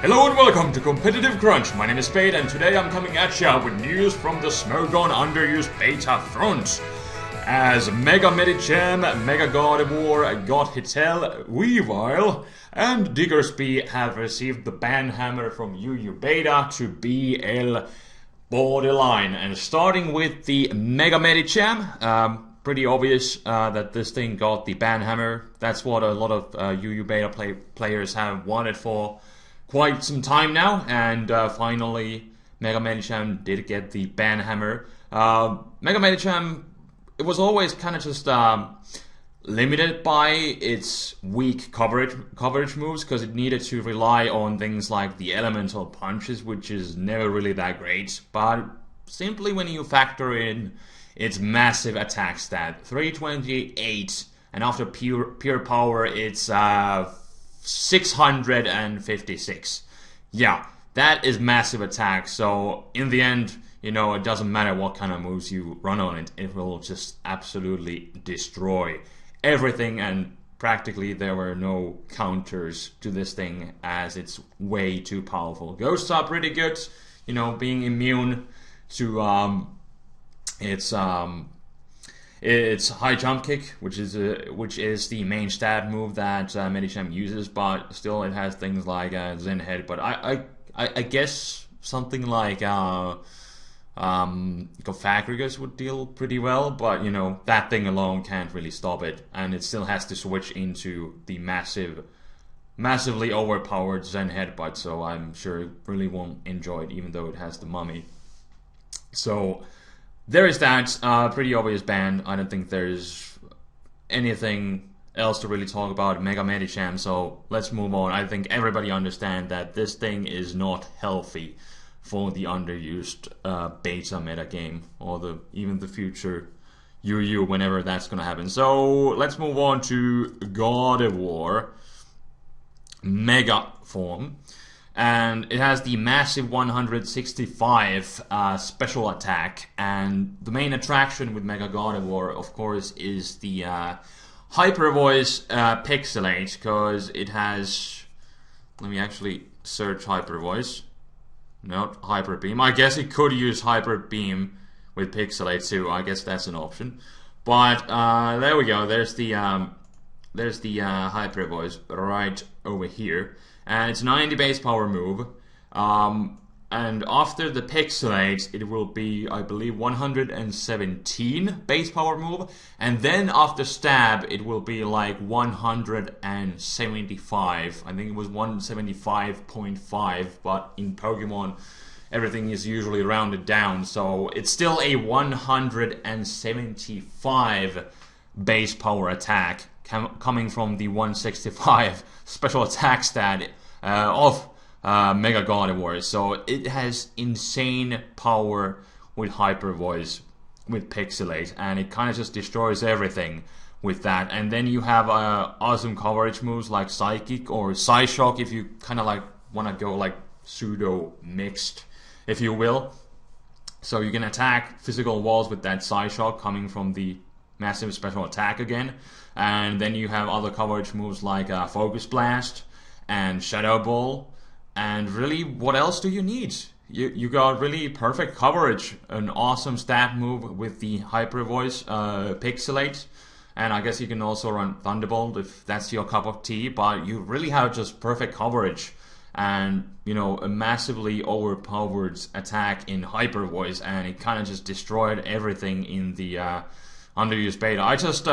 Hello and welcome to Competitive Crunch. My name is Spade and today I'm coming at ya with news from the Smogon Underused Beta front. As Mega-Medicham, Mega-Gardevoir, Gothitelle, Weavile, and Diggersby have received the ban hammer from UU Beta to BL borderline. And starting with the Mega-Medicham, pretty obvious that this thing got the ban hammer. That's what a lot of UU Beta players have wanted for quite some time now, and finally Mega-Medicham did get the ban hammer. Mega-Medicham, it was always kind of just limited by its weak coverage moves, because it needed to rely on things like the elemental punches, which is never really that great. But simply when you factor in its massive attack stat, 328, and after pure power it's 656. Yeah, that is massive attack. So in the end, you know, it doesn't matter what kind of moves you run on it, it will just absolutely destroy everything, and practically there were no counters to this thing as it's way too powerful. Ghosts are pretty good, you know, being immune to it's high jump kick, which is the main stat move that Medicham uses, but still it has things like Zen Head. But I guess something like Gothitelle would deal pretty well, but you know, that thing alone can't really stop it, and it still has to switch into the massively overpowered Zen Headbutt, so I'm sure it really won't enjoy it, even though it has the mummy. So there is that, pretty obvious ban. I don't think there's anything else to really talk about Mega-Medicham, so let's move on. I think everybody understands that this thing is not healthy for the underused beta meta game, or even the future UU, whenever that's gonna happen. So let's move on to Gardevoir Mega form. And it has the massive 165 special attack, and the main attraction with Mega-Gardevoir, of course, is the Hyper Voice Pixelate, because it has, let me actually search Hyper Voice, not Hyper Beam. I guess it could use Hyper Beam with Pixelate too, I guess that's an option. But there we go, there's the Hyper Voice right over here. And it's 90 base power move, and after the Pixelate it will be, I believe, 117 base power move, and then after Stab it will be like 175. I think it was 175.5, but in Pokemon everything is usually rounded down, so it's still a 175 base power attack coming from the 165 special attack stat of Mega-Gardevoir. So it has insane power with Hyper Voice, with Pixelate, and it kind of just destroys everything with that. And then you have awesome coverage moves like Psychic or Psyshock, if you kind of like want to go like pseudo mixed, if you will. So you can attack physical walls with that Psyshock coming from the massive special attack again, and then you have other coverage moves like Focus Blast and Shadow Ball, and really, what else do you need? You got really perfect coverage, an awesome stat move with the Hyper Voice Pixelate, and I guess you can also run Thunderbolt if that's your cup of tea, but you really have just perfect coverage, and you know, a massively overpowered attack in Hyper Voice, and it kind of just destroyed everything in the underused beta. I just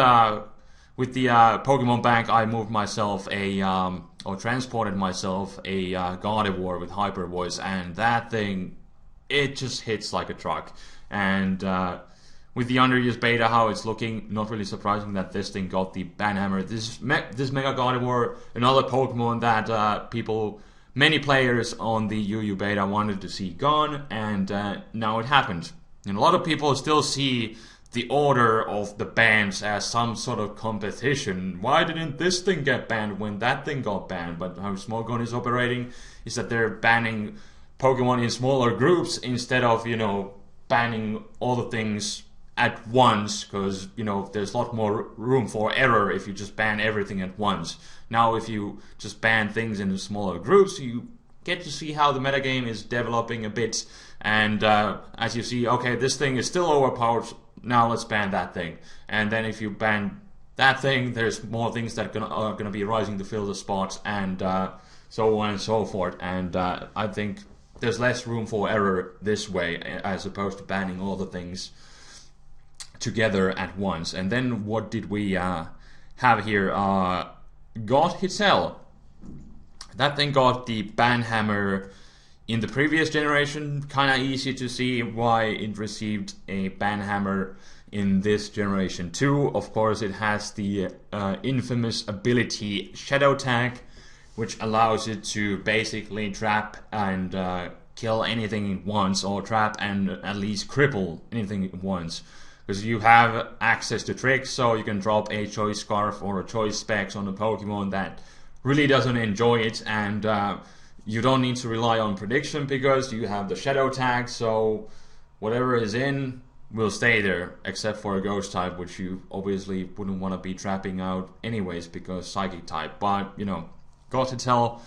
with the Pokemon Bank, I moved myself or transported myself a Gardevoir with Hyper Voice, and that thing, it just hits like a truck. And with the underused beta, how it's looking, not really surprising that this thing got the ban hammer. This Mega-Gardevoir, another Pokemon that many players on the UU beta wanted to see gone, and now it happened. And a lot of people still see the order of the bans as some sort of competition. Why didn't this thing get banned when that thing got banned? But how Smogon is operating is that they're banning Pokemon in smaller groups instead of, you know, banning all the things at once, because, you know, there's a lot more room for error if you just ban everything at once. Now if you just ban things in smaller groups, you get to see how the metagame is developing a bit. And as you see, okay, this thing is still overpowered. Now let's ban that thing. And then if you ban that thing, there's more things that are gonna be rising to fill the spots, and so on and so forth. And I think there's less room for error this way, as opposed to banning all the things together at once. And then what did we have here? Gothitelle. That thing got the ban hammer in the previous generation. Kinda easy to see why it received a ban hammer in this generation too. Of course, it has the infamous ability Shadow Tag, which allows it to basically trap and kill anything at once, or trap and at least cripple anything at once. Because you have access to tricks, so you can drop a choice scarf or a choice specs on a Pokemon that really doesn't enjoy it, and you don't need to rely on prediction because you have the Shadow Tag, so whatever is in will stay there, except for a Ghost type, which you obviously wouldn't want to be trapping out anyways because Psychic type. But, you know, Gothitelle,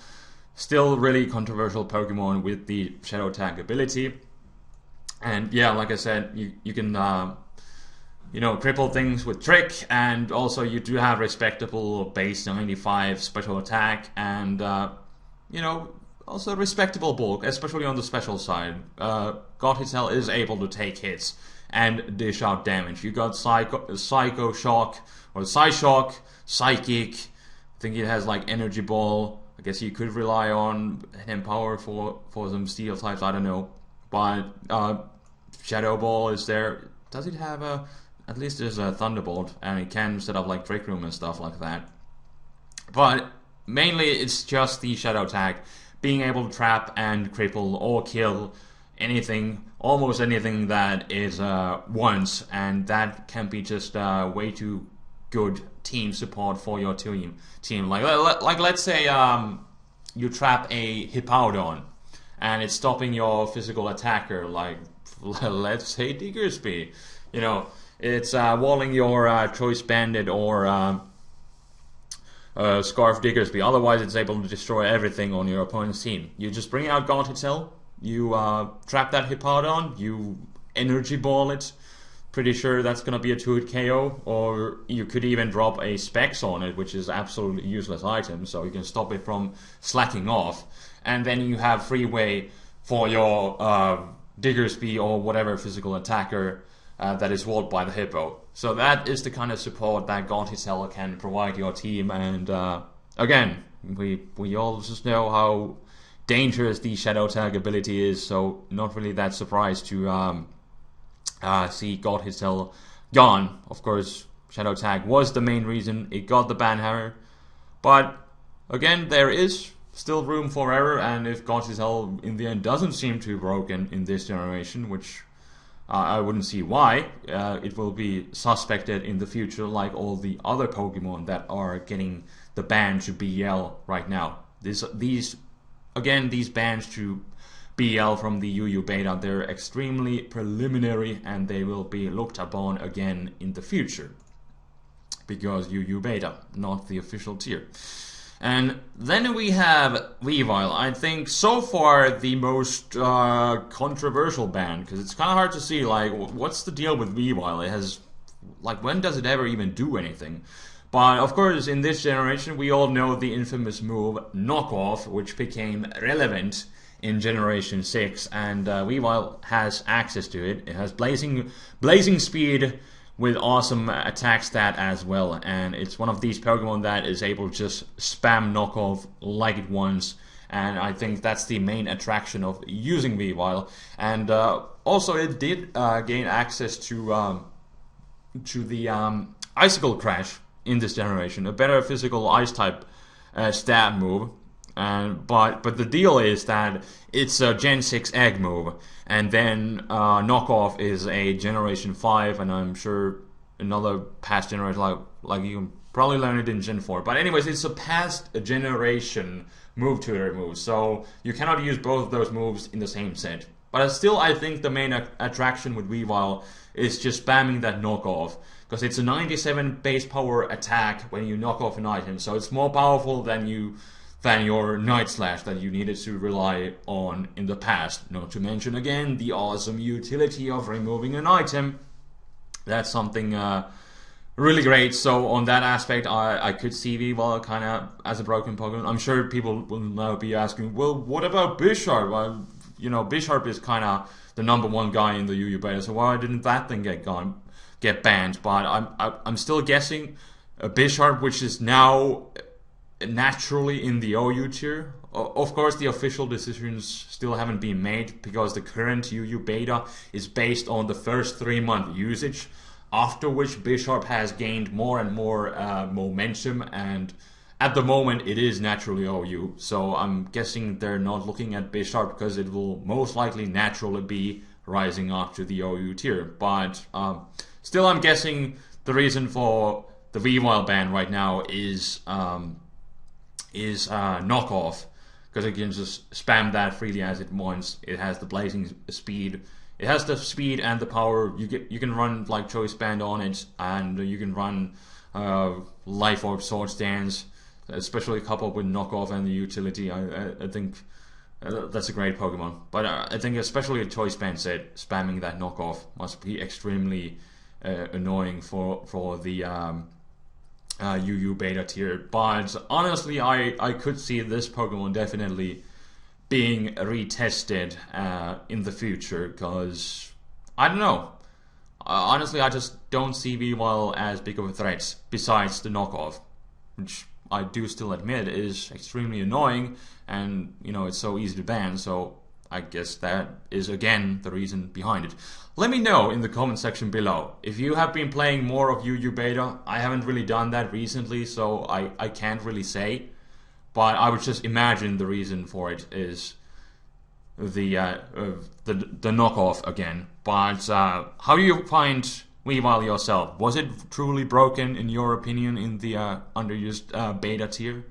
still really controversial Pokemon with the Shadow Tag ability. And yeah, like I said, you can you know, cripple things with Trick, and also you do have respectable base 95 special attack, and you know, also respectable bulk, especially on the special side. Gothitelle is able to take hits and dish out damage. You got Psycho Shock, or Psyshock, Psychic. I think it has like Energy Ball. I guess you could rely on Empower for some Steel types, I don't know. But Shadow Ball is there. Does it have a... At least there's a Thunderbolt, and it can set up like Trick Room and stuff like that. But mainly it's just the Shadow Tag, being able to trap and cripple or kill anything, almost anything that is once, and that can be just way too good team support for your team. Like let's say you trap a Hippowdon, and it's stopping your physical attacker, like let's say Diggersby, you know. It's walling your Choice Bandit or Scarf Diggersby. Otherwise, it's able to destroy everything on your opponent's team. You just bring out Gothitelle, you trap that Hippowdon, you Energy Ball it. Pretty sure that's going to be a 2-hit KO. Or you could even drop a Specs on it, which is absolutely useless item, so you can stop it from slacking off. And then you have freeway for your Diggersby or whatever physical attacker that is walled by the Hippo. So that is the kind of support that Gothitelle can provide your team. And again, we all just know how dangerous the Shadow Tag ability is, so not really that surprised to see Gothitelle gone. Of course, Shadow Tag was the main reason it got the ban hammer, but again, there is still room for error, and if Gothitelle in the end doesn't seem too broken in this generation, which I wouldn't see why, it will be suspected in the future like all the other Pokemon that are getting the ban to BL right now. These bans to BL from the UU beta, they're extremely preliminary, and they will be looked upon again in the future, because UU beta, not the official tier. And then we have Weavile. I think so far the most controversial ban, because it's kind of hard to see, like, what's the deal with Weavile? It has, like, when does it ever even do anything? But of course, in this generation, we all know the infamous move Knockoff, which became relevant in Generation 6, and Weavile has access to it. It has blazing speed with awesome attack stat as well, and it's one of these Pokemon that is able to just spam Knockoff like it wants, and I think that's the main attraction of using Weavile. And also it did gain access to the Icicle Crash in this generation, a better physical ice type stab move. But the deal is that it's a Gen 6 egg move, and then Knockoff is a Generation 5, and I'm sure another past generation, like you can probably learn it in Gen 4. But anyways, it's a past generation move tutor move, so you cannot use both of those moves in the same set. But still, I think the main attraction with Weavile is just spamming that Knockoff, because it's a 97 base power attack when you knock off an item, so it's more powerful than you than your Night Slash that you needed to rely on in the past. Not to mention again the awesome utility of removing an item. That's something really great. So on that aspect, I could see Weavile kind of as a broken Pokemon. I'm sure people will now be asking, well, what about Bisharp? Well, you know, Bisharp is kind of the #1 guy in the UU beta, so why didn't that thing get banned? But I'm still guessing Bisharp, which is now naturally in the OU tier. Of course, the official decisions still haven't been made because the current UU beta is based on the first 3-month usage, after which Bisharp has gained more and more momentum, and at the moment it is naturally OU. So I'm guessing they're not looking at Bisharp because it will most likely naturally be rising up to the OU tier. But still, I'm guessing the reason for the Weavile ban right now is knockoff, because it can just spam that freely as it wants. It has the blazing speed. It has the speed and the power. You can run like Choice Band on it, and you can run Life Orb Swords Dance, especially coupled with knockoff and the utility. I think that's a great Pokemon. But I think especially a Choice Band set, spamming that knockoff must be extremely annoying for the UU beta tier. But honestly, I could see this Pokemon definitely being retested in the future, because I don't know. Honestly, I just don't see Weavile as big of a threat besides the knockoff, which I do still admit is extremely annoying, and you know, it's so easy to ban. So I guess that is again the reason behind it. Let me know in the comment section below if you have been playing more of UU beta. I haven't really done that recently, so I can't really say. But I would just imagine the reason for it is the knockoff again. But how do you find Weavile yourself? Was it truly broken in your opinion in the underused beta tier?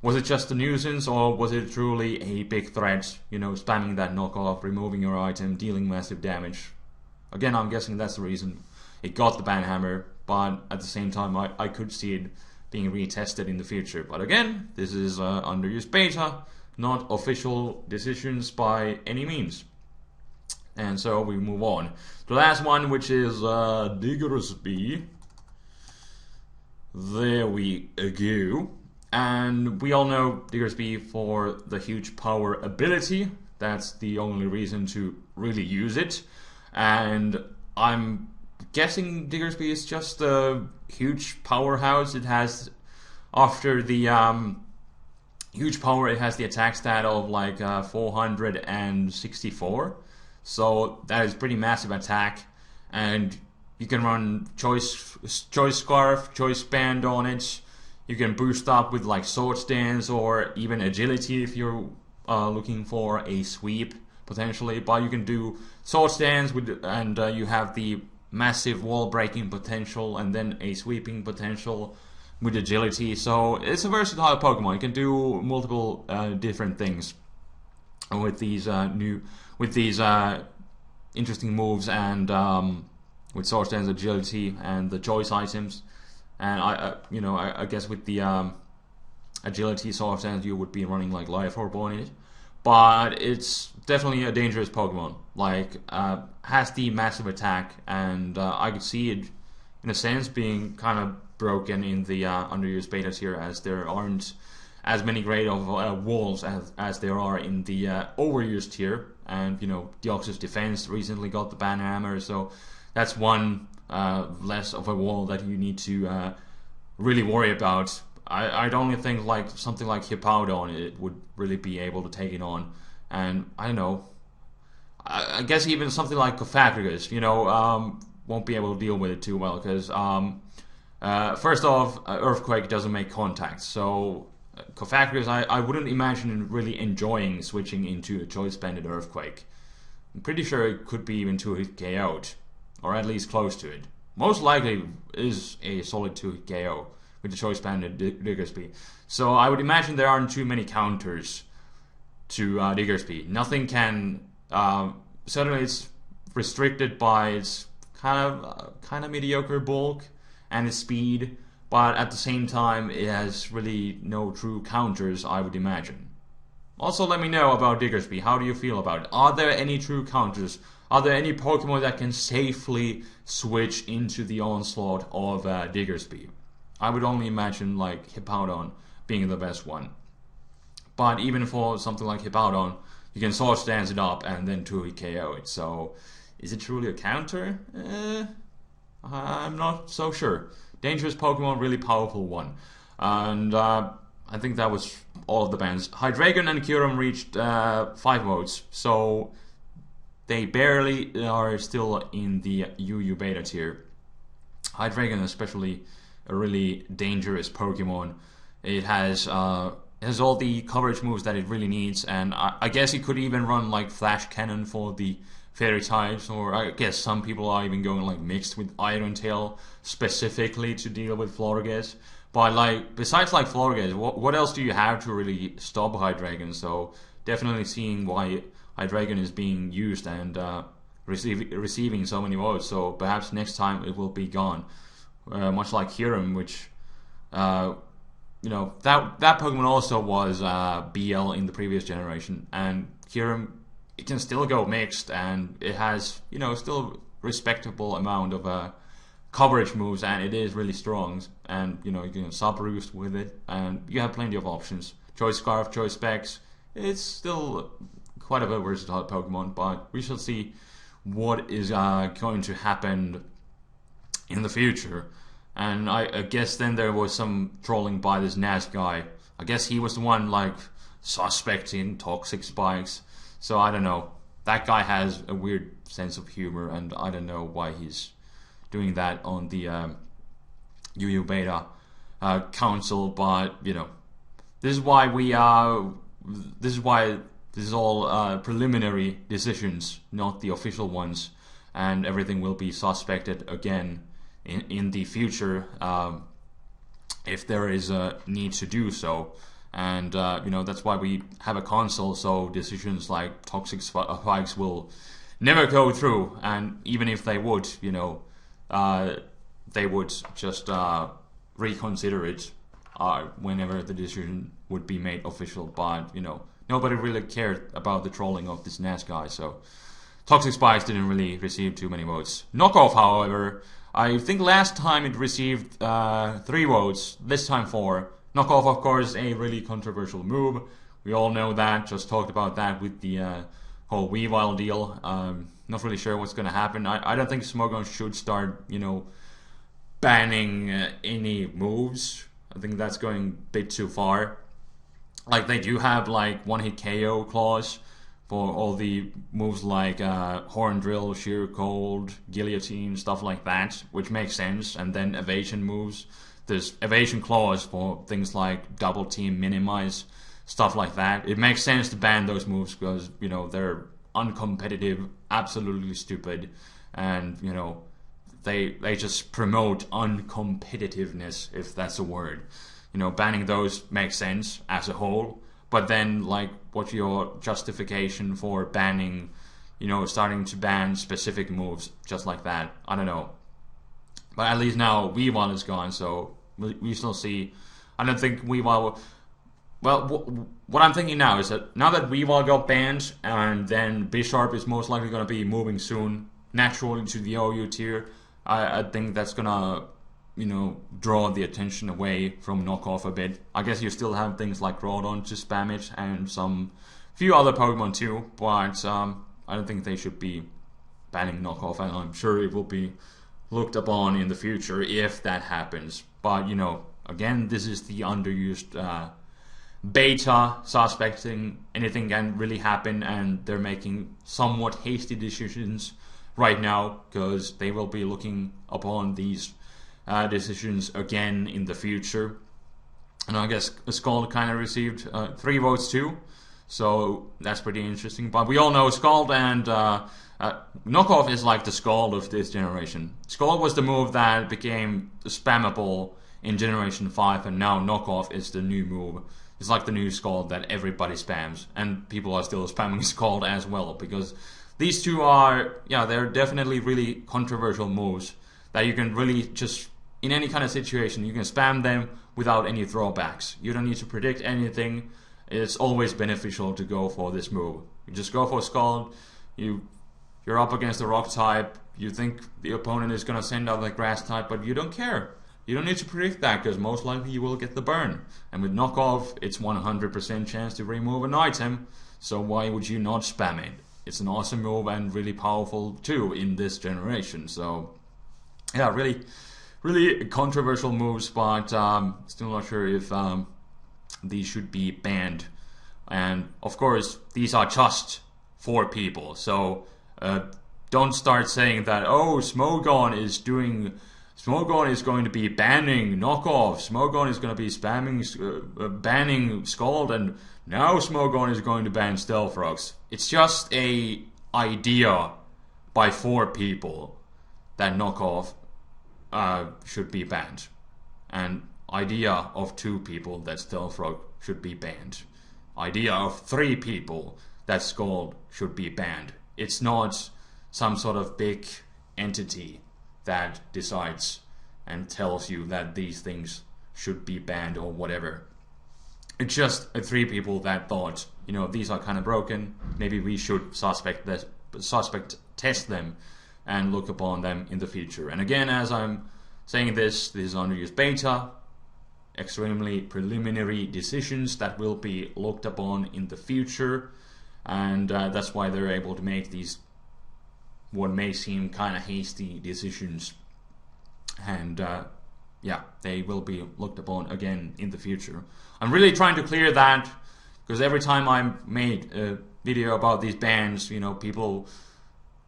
Was it just a nuisance, or was it truly a big threat? You know, spamming that knockoff, removing your item, dealing massive damage. Again, I'm guessing that's the reason it got the ban hammer. But at the same time, I could see it being retested in the future. But again, this is underused beta, not official decisions by any means. And so we move on. The last one, which is Diggersby. There we go. And we all know Diggersby for the huge power ability. That's the only reason to really use it. And I'm guessing Diggersby is just a huge powerhouse. It has, after the huge power, it has the attack stat of like 464. So that is pretty massive attack. And you can run Choice Scarf, Choice Band on it. You can boost up with like Sword Stance or even Agility if you're looking for a sweep potentially. But you can do Sword Stance with, and you have the massive wall breaking potential and then a sweeping potential with Agility. So it's a versatile Pokemon. You can do multiple different things with these interesting moves, and with Sword Stance, Agility, and the choice items. And I guess with the Agility, Sword Stance, you would be running like Life Orb on it. But it's definitely a dangerous Pokemon. Like, has the massive attack, and I could see it in a sense being kind of broken in the underused beta tier, as there aren't as many great of walls as there are in the overused tier. And you know, Deoxys Defense recently got the ban hammer, so that's one less of a wall that you need to really worry about. I'd only think like something like Hippowdon, it would really be able to take it on. And I don't know, I guess even something like Gothitelle, you know, won't be able to deal with it too well, because first off, Earthquake doesn't make contact. So Gothitelle, I wouldn't imagine really enjoying switching into a Choice Banded Earthquake. I'm pretty sure it could be even 2-hit KO'd, or at least close to it. Most likely is a solid 2-hit KO with the Choice Banded Diggersby. So I would imagine there aren't too many counters to Diggersby. Nothing can. Certainly, it's restricted by its kind of mediocre bulk and its speed, but at the same time, it has really no true counters, I would imagine. Also, let me know about Diggersby. How do you feel about it? Are there any true counters? Are there any Pokemon that can safely switch into the onslaught of Diggersby? I would only imagine like Hippowdon being the best one. But even for something like Hippowdon, you can Swords Dance it up and then 2-hit KO it. So, is it truly a counter? I'm not so sure. Dangerous Pokemon, really powerful one. And I think that was all of the bans. Hydreigon and Kyurem reached 5 votes, so they barely are still in the UU beta tier. Hydreigon especially a really dangerous Pokemon. It has all the coverage moves that it really needs, and I guess it could even run like Flash Cannon for the Fairy types, or I guess some people are even going like mixed with Iron Tail specifically to deal with Florges. But like besides like Florges, what else do you have to really stop Hydreigon? So definitely seeing why Hydreigon is being used and receiving so many votes. So perhaps next time it will be gone. Much like Kyurem, which you know, that Pokemon also was BL in the previous generation, and Kyurem, it can still go mixed, and it has, you know, still respectable amount of coverage moves, and it is really strong, and you know, you can sub roost with it, and you have plenty of options. Choice Scarf, Choice Specs, it's still quite a versatile Pokemon, but we shall see what is going to happen in the future. And I guess then there was some trolling by this Nas guy. I guess he was the one like suspecting toxic spikes. So I don't know. That guy has a weird sense of humor, and I don't know why he's doing that on the UU Beta Council. But you know, this is why this is all preliminary decisions, not the official ones, and everything will be suspected again in the future if there is a need to do so. And you know, that's why we have a console, so decisions like toxic spikes will never go through, and even if they would, you know, they would just reconsider it whenever the decision would be made official. But you know, nobody really cared about the trolling of this NAS guy, so toxic spikes didn't really receive too many votes. Knockoff, however, I think last time it received 3 votes, this time 4. Knockoff, of course, a really controversial move. We all know that, just talked about that with the whole Weavile deal. Not really sure what's going to happen. I don't think Smogon should start, you know, banning any moves. I think that's going a bit too far. Like, they do have, like, one-hit KO clause for all the moves like Horn Drill, Sheer Cold, Guillotine, stuff like that, which makes sense. And then evasion moves. There's evasion clause for things like Double Team, Minimize, stuff like that. It makes sense to ban those moves because, you know, they're uncompetitive, absolutely stupid, and, you know, they just promote uncompetitiveness, if that's a word. You know, banning those makes sense as a whole. But then, like, what's your justification for banning, you know, starting to ban specific moves just like that? I don't know. But at least now Weavile is gone, so we still see. I don't think Weavile. Well, what I'm thinking now is that now that Weavile got banned, and then Bisharp is most likely going to be moving soon, naturally to the OU tier, I think that's going to, you know, draw the attention away from Knockoff a bit. I guess you still have things like Groudon to spam it, and some few other Pokemon too, but I don't think they should be banning Knockoff, and I'm sure it will be looked upon in the future if that happens. But, you know, again, this is the underused beta, suspecting anything can really happen, and they're making somewhat hasty decisions right now because they will be looking upon these decisions again in the future. And I guess Scald kind of received 3 votes too, so that's pretty interesting. But we all know Scald and Knockoff is like the Scald of this generation. Scald was the move that became spammable in Generation 5, and now Knockoff is the new move. It's like the new Scald that everybody spams, and people are still spamming Scald as well, because these two are, yeah, they're definitely really controversial moves that you can really just in any kind of situation, you can spam them without any drawbacks. You don't need to predict anything. It's always beneficial to go for this move. You just go for Scald. You're up against the rock type. You think the opponent is going to send out the grass type, but you don't care. You don't need to predict that, because most likely you will get the burn. And with knockoff, it's 100% chance to remove an item, so why would you not spam it? It's an awesome move and really powerful too in this generation. So yeah, really controversial moves, but still not sure if these should be banned. And of course, these are just for people, so don't start saying that, oh, Smogon is going to be banning knockoff, Smogon is going to be banning Scald, and now Smogon is going to ban Stealth Rocks. It's just a idea by 4 people that knockoff should be banned, and idea of 2 people that Stealth Rock should be banned, idea of 3 people that Scald should be banned. It's not some sort of big entity that decides and tells you that these things should be banned or whatever. It's just 3 people that thought, you know, these are kind of broken, maybe we should suspect test them and look upon them in the future. And again, as I'm saying this is underused beta, extremely preliminary decisions that will be looked upon in the future, and that's why they're able to make these what may seem kind of hasty decisions. And yeah, they will be looked upon again in the future. I'm really trying to clear that, because every time I made a video about these bans, you know, people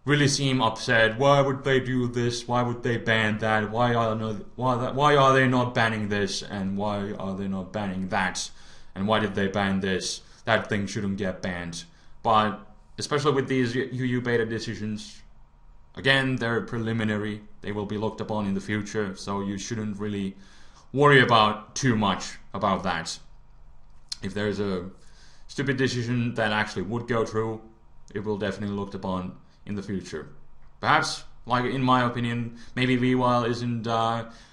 really seem upset. Why would they do this? Why would they ban that? Why are they not banning this? And why are they not banning that? And why did they ban this? That thing shouldn't get banned. But especially with these UU beta decisions, again, they're preliminary. They will be looked upon in the future, so you shouldn't really worry about too much about that. If there's a stupid decision that actually would go through, it will definitely looked upon in the future. Perhaps, like in my opinion, maybe Weavile isn't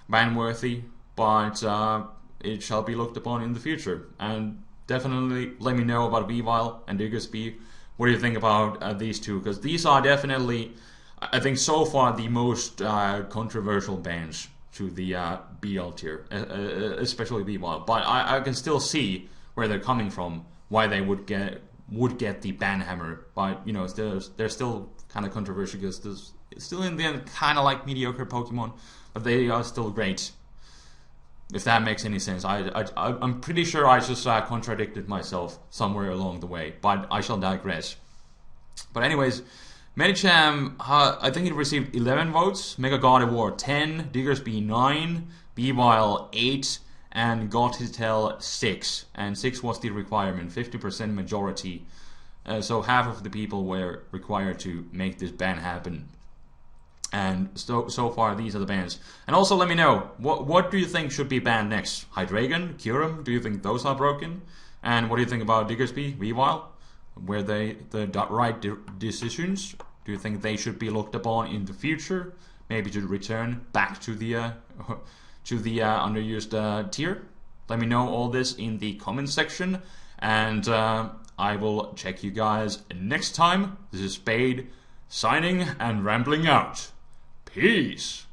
ban worthy, but it shall be looked upon in the future. And definitely let me know about Weavile and Diggersby. What do you think about these two? Because these are definitely, I think so far, the most controversial bans to the BL tier, especially Weavile. But I can still see where they're coming from, why they would get the ban hammer. But you know, they're still kind of controversial, because it's still in the end kind of like mediocre Pokemon, but they are still great. If that makes any sense. I'm pretty sure I just contradicted myself somewhere along the way, but I shall digress. But anyways, Medicham, I think it received 11 votes, Mega-Gardevoir 10, Diggersby 9, Weavile 8, and Gothitelle 6. And 6 was the requirement, 50% majority. So half of the people were required to make this ban happen. And so far, these are the bans. And also let me know, what do you think should be banned next? Hydreigon, Kyurem, do you think those are broken? And what do you think about Diggersby, Weavile? Were they the right decisions? Do you think they should be looked upon in the future? Maybe to return back to the underused tier? Let me know all this in the comment section. And I will check you guys next time. This is Spade, signing and rambling out. Peace.